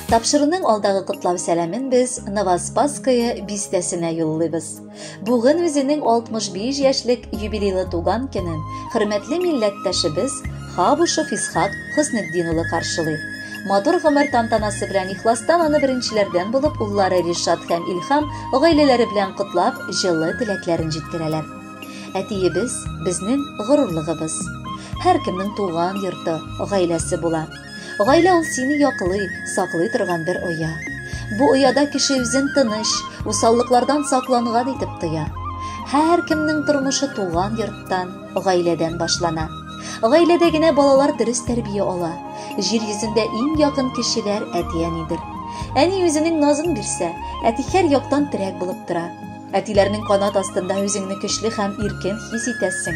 Тапшырының алдагы котлау сәламен біз Новоспасская бистәсенә юллыйбыз. Бүген үзенең 65 яшьлек юбилейлы туган көнен хөрмәтле милләттәшебез Хабушев Исхак Хөснетдин улы каршылый. Матур гомер тантанасы белән ихластан аны беренчеләрдән булып уллары Ришат һәм Илһам гаиләләре белән котлап, җылы теләкләрен җиткерәләр. Әтиебез безнең горурлыгыбыз. Һәркемнең туган йорты, гаиләсе була. Гаилә ул сине яклый, саклый торган бер оя. Бу ояда кеше үзен тыныч, усаллыклардан сакланган итеп тоя. Һәркемнең тормышы туган йорттан, гаиләдән башлана. Гаиләдә генә балалар дөрес тәрбия ала. Җир йөзендә иң якын кешеләр әти-әнидер. Әни үзенең назын бирсә, әти һәр яктан терәк булып тора. Әтиләрнең канат астында үзеңне көчле һәм иркен хис итәсең.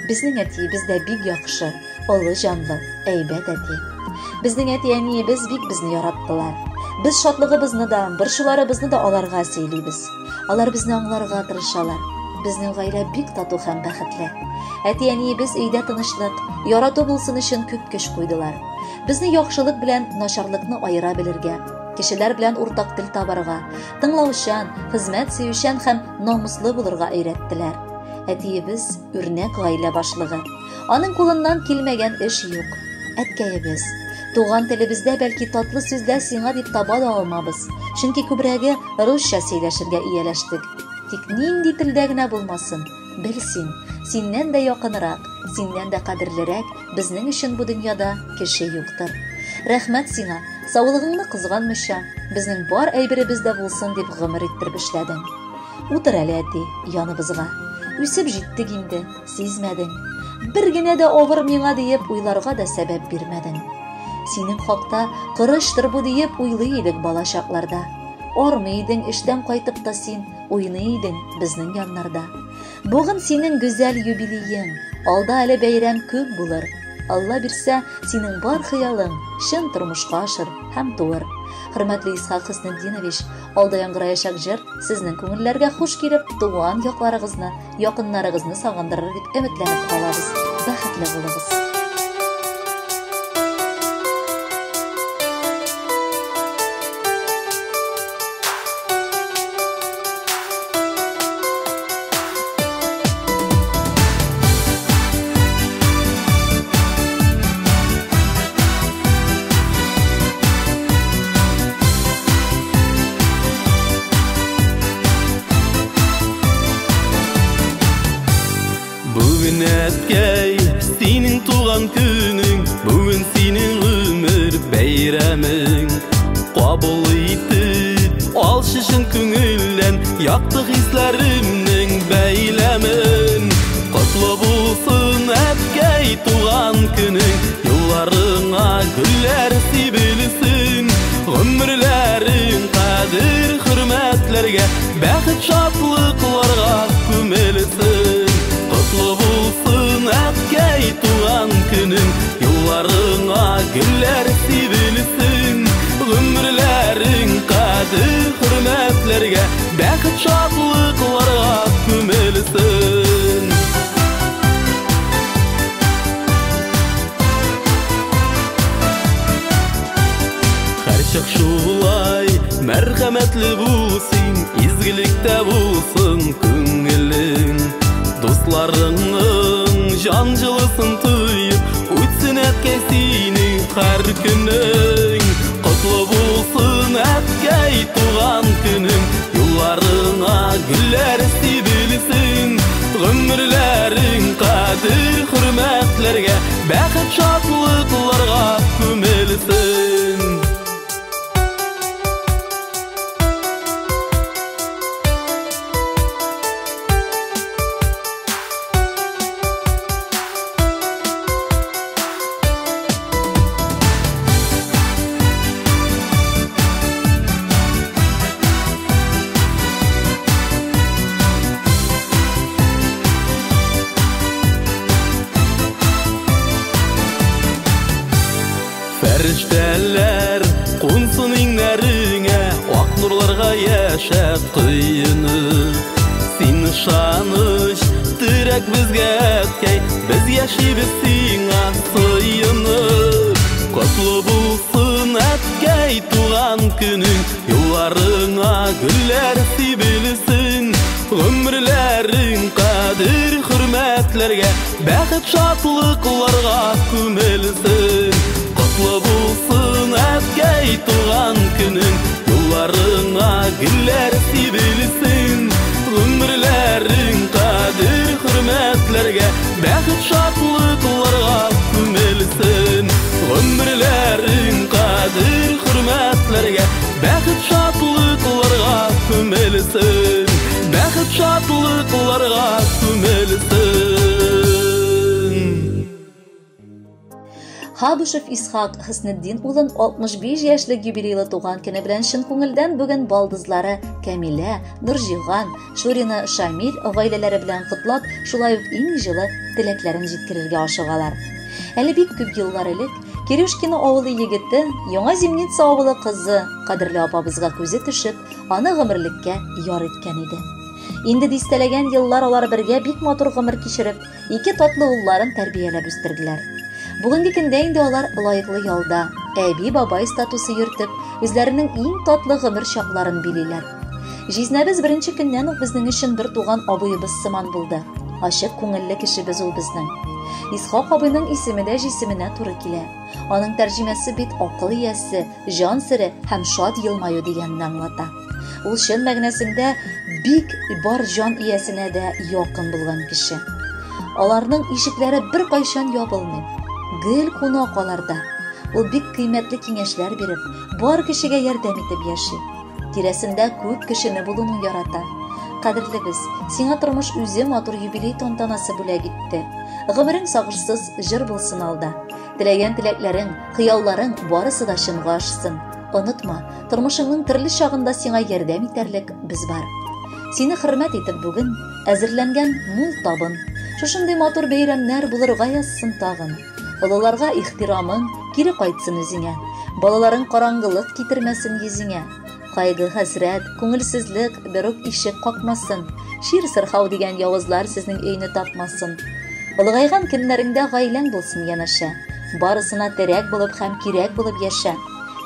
Безнең әтиебез дә бик яхшы, олы җанлы, әйбәт әти. Безнең әти-әниебез бик безне яраттылар. Без шатлыгыбызны да, борчуларыбызны да аларга сөйлибез. Алар безне аңларга тырышалар. Безнең гаилә бик тату һәм бәхетле. Әти-әниебез өйдә тынычлык, ярату булсын өчен күп көч куйдылар. Безне яхшылык белән начарлыкны аера белергә, кешеләр белән уртак тел табарга, тыңлаучан, хезмәт сөючән һәм намуслы булырга өйрәттеләр. Әтиебез үрнәк гаилә башлыгы. Аның кулыннан килмәгән эш юк. Әткәебез, туган телебездә бәлки татлы сүзләр сиңа дип таба да алмабыз, чөнки күбрәге русча сөйләшергә ияләштек. Тик нинди телдә генә булмасын, белсин, синнән дә якынрак, синнән дә кадерлерәк безнең өчен бу дөньяда кеше юктыр. Рәхмәт сиңа, саулыгыңны кызганмыйча, безнең бар әйберебез дә булсын дип гомер иттереп эшләдең. Утыр әле, әти, яныбызга. Үсеп җиттек инде, сизмәдең. Бер генә дә авыр миңа диеп уйларга да сәбәп бирмәдең. Синең хакта кырыштыр бу диеп уйлый идек балачакларда. Армый идең эштән кайтып та син, уйный идең безнең яннарда. Бүген синең гүзәл юбилеең, алда әле бәйрәм күп булыр. Алла бирсә, синең бар хыялың чын тормышка ашыр һәм туыр. Хөрмәтле Исхак Хөснетдинович, алда яңгыраячак җыр сезнең күңелләргә хуш килеп, туган якларыгызны, якыннарыгызны сагындырыр дип өметләнеп калабыз. Бәхетле булыгыз. Бүгін әткәй, синең туган күнең, бүгін синең өмір бәйрәмең. Кабул итеп, алшы шын күңелдән, якты хисләремнең бәйләмен. Котлы булсын әткәй туган күнең, юлларыңа гөлләр сибелсен. Гомерләрең кадер хөрмәтләргә, бәхет шатлыкларга күмелсен. Котлы булсын әткәй туган күнең, юлларыңа гөлләр сибелсен. Гомерләрең кадер хөрмәтләргә, бәхет шатлыкларга күмелсен. Һәрчак шулай мәрхәмәтле булсын, изгелектә булсын күңелең. Дусларыңның жан җылысын тоеп, үтсен әткәй синең һәр көнең. Котлы булсын әткәй туган күнең, юлларыңа гөлләр сибелсен. Гомерләрең кадер хөрмәтләргә, бәхет шатлыкларга күмелсен. Фәрештәләр кунсын иңнәреңә, ак нурларга яшәп кыйынып. Син ышаныч, терәк безгә әткәй, без яшибез сиңа сыйынып. Котлы булсын әткәй туган hürmetlerge Bäxit şatlıklarga kümelsin Kutlu bulsun ätkey tuğan günün Yollarına giller sibilsin Ömürlerin kadir hürmetlerge Bäxit şatlıklarga kümelsin Ömürlerin kadir hürmetlerge Bäxit şatlıklarga kümelsin Bäxit şatlıklarga kümelsin Habuşev İshak Hısneddin ulun 65 yaşlık юбилейлы туган көне белән чын күңелдән бүген балдызлары Камилә, Нурҗиһан, Шурина, Шамил гаиләләре белән котлап, шулай ук иң җылы теләкләрен җиткерергә ашыгалар. Әле бик күп еллар элек Кирюшкина авылы егете, яңа Зимница авылы кызы кадерле апабызга күзе төшеп, аны гомерлеккә яр иткән иде. Инде дистәләгән еллар алар бергә бик матур гомер кичереп, ике татлы улларын тәрбияләп үстерделәр. Бүгенге көндә инде алар лаеклы ялда, әби-бабай статусы йөртеп, үзләренең иң татлы гомер чакларын билиләр. Жизнәбез беренче көннән үк безнең өчен бер туган абыебыз сыман булды. Ачык күңелле кешебез ул безнең. Исхак абыйның исеме дә җисеменә туры килә. Аның тәрҗемәсе бит акыл иясе, җан сире һәм шат елмаю дигәнне аңлата. Ул чын мәгънәсендә бик бар җан иясенә дә якын булган кеше. Аларның ишекләре бер кайчан ябылмый. Гел кунак аларда. Ул бик кыйммәтле киңәшләр биреп, бар кешегә ярдәм итеп яши. Тирәсендә күп кешене булуны ярата. Кадерлебез, сиңа тормыш үзе матур юбилей тантанасы бүләк итте. Гомерең сагышсыз җыр булсын алда. Теләгән теләкләрең, хыялларың барысы да чынга ашсын. Онытма, тормышыңның төрле чагында сиңа ярдәм итәрлек без бар. Сине хөрмәт итеп бүген әзерләнгән мул табын. Шушындый матур бәйрәмнәр булырга язсын тагын. Олыларга ихтирамың кире кайтсын үзеңә. Балаларың караңгылык китермәсен йөзеңә. Кайгы, хәсрәт, күңелсезлек бер үк ишек какмасын. Шир сырхау дигән явызлар сезнең өйне тапмасын. Улыгайган көннәреңдә гаиләң булсын янәшә. Барысына терәк булып һәм кирәк булып яшә.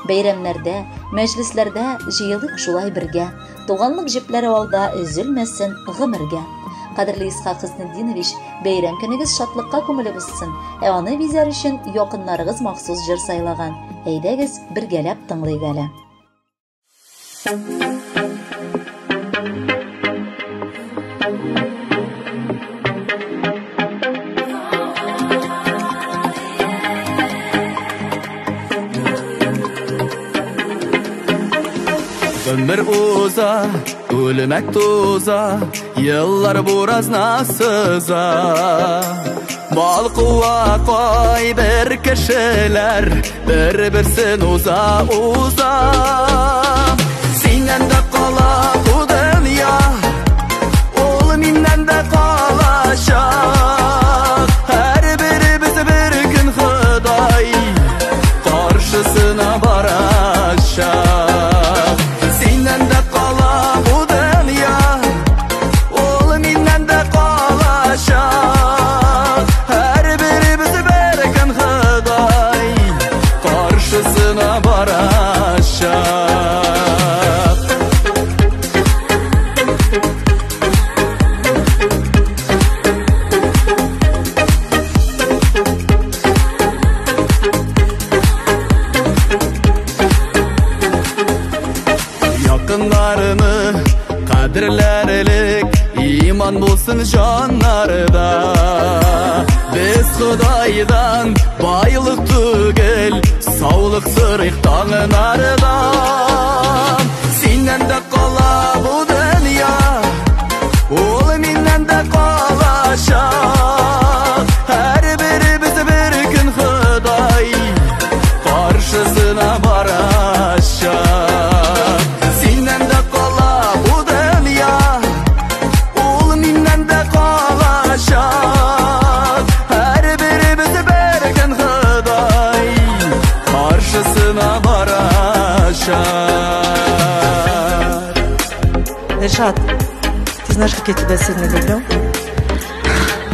Бәйрәмнәрдә, мәҗлесләрдә җыелык шулай бергә. Туганлык җепләре алда өзелмәсен гомергә. Кадерле Исхак Хыснетдинович, бәйрәм көнегез шатлыкка күмелеп үтсен. Аны бизәр өчен якыннарыгыз махсус җыр сайлаган. Әйдәгез бергәләп тыңлыйк әле. Ömür uza, ölmek tuza, yıllar burazna sıza. Bal kuva koy bir kişiler, bir-birsin uza uza. Senden de kala bu dünya, ol mindən de kalaşak. Her birimiz bir gün Xuday karşısına barışak. Senden de kala bu dünya, ol mindən de kalaşak. Her birimiz bir gün Xuday karşısına barışak. Yakınlarını kadirlerlik iman bulsun canlarda. Biz Xudaydan bayılık tügel, sağlık sırık tağınardan. Senden de kala bu dünya, ol mindən de kalaşak. Her birimiz bir gün Xuday karşısına barışak. Senden de kala bu dünya, ol mindən de kalaşak. Her birimiz bir gün Xuday karşısına barışak. Решат, ты знаешь, как я тебя сильно люблю?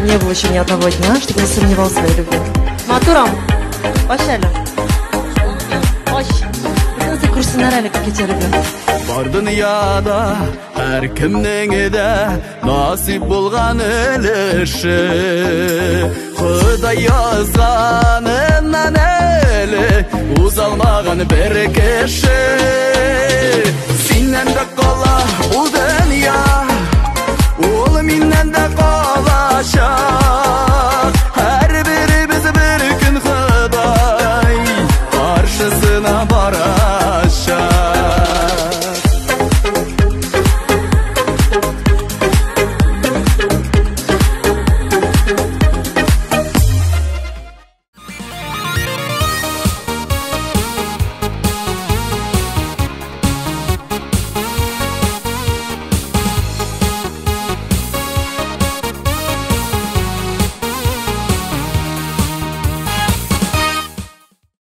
Не было еще ни одного дня, чтобы не сомневался в своей любви. Матурам, başarılı. Hoş. Nasıl kursun Bilsinler әлі кечерді. Бар дүнияда әр кімнің де насип болған өліші, Құдай жазғанынан әлі ұзалмаған бір кеші. Сенен де қала бұл дүния, ол менен де қалаша.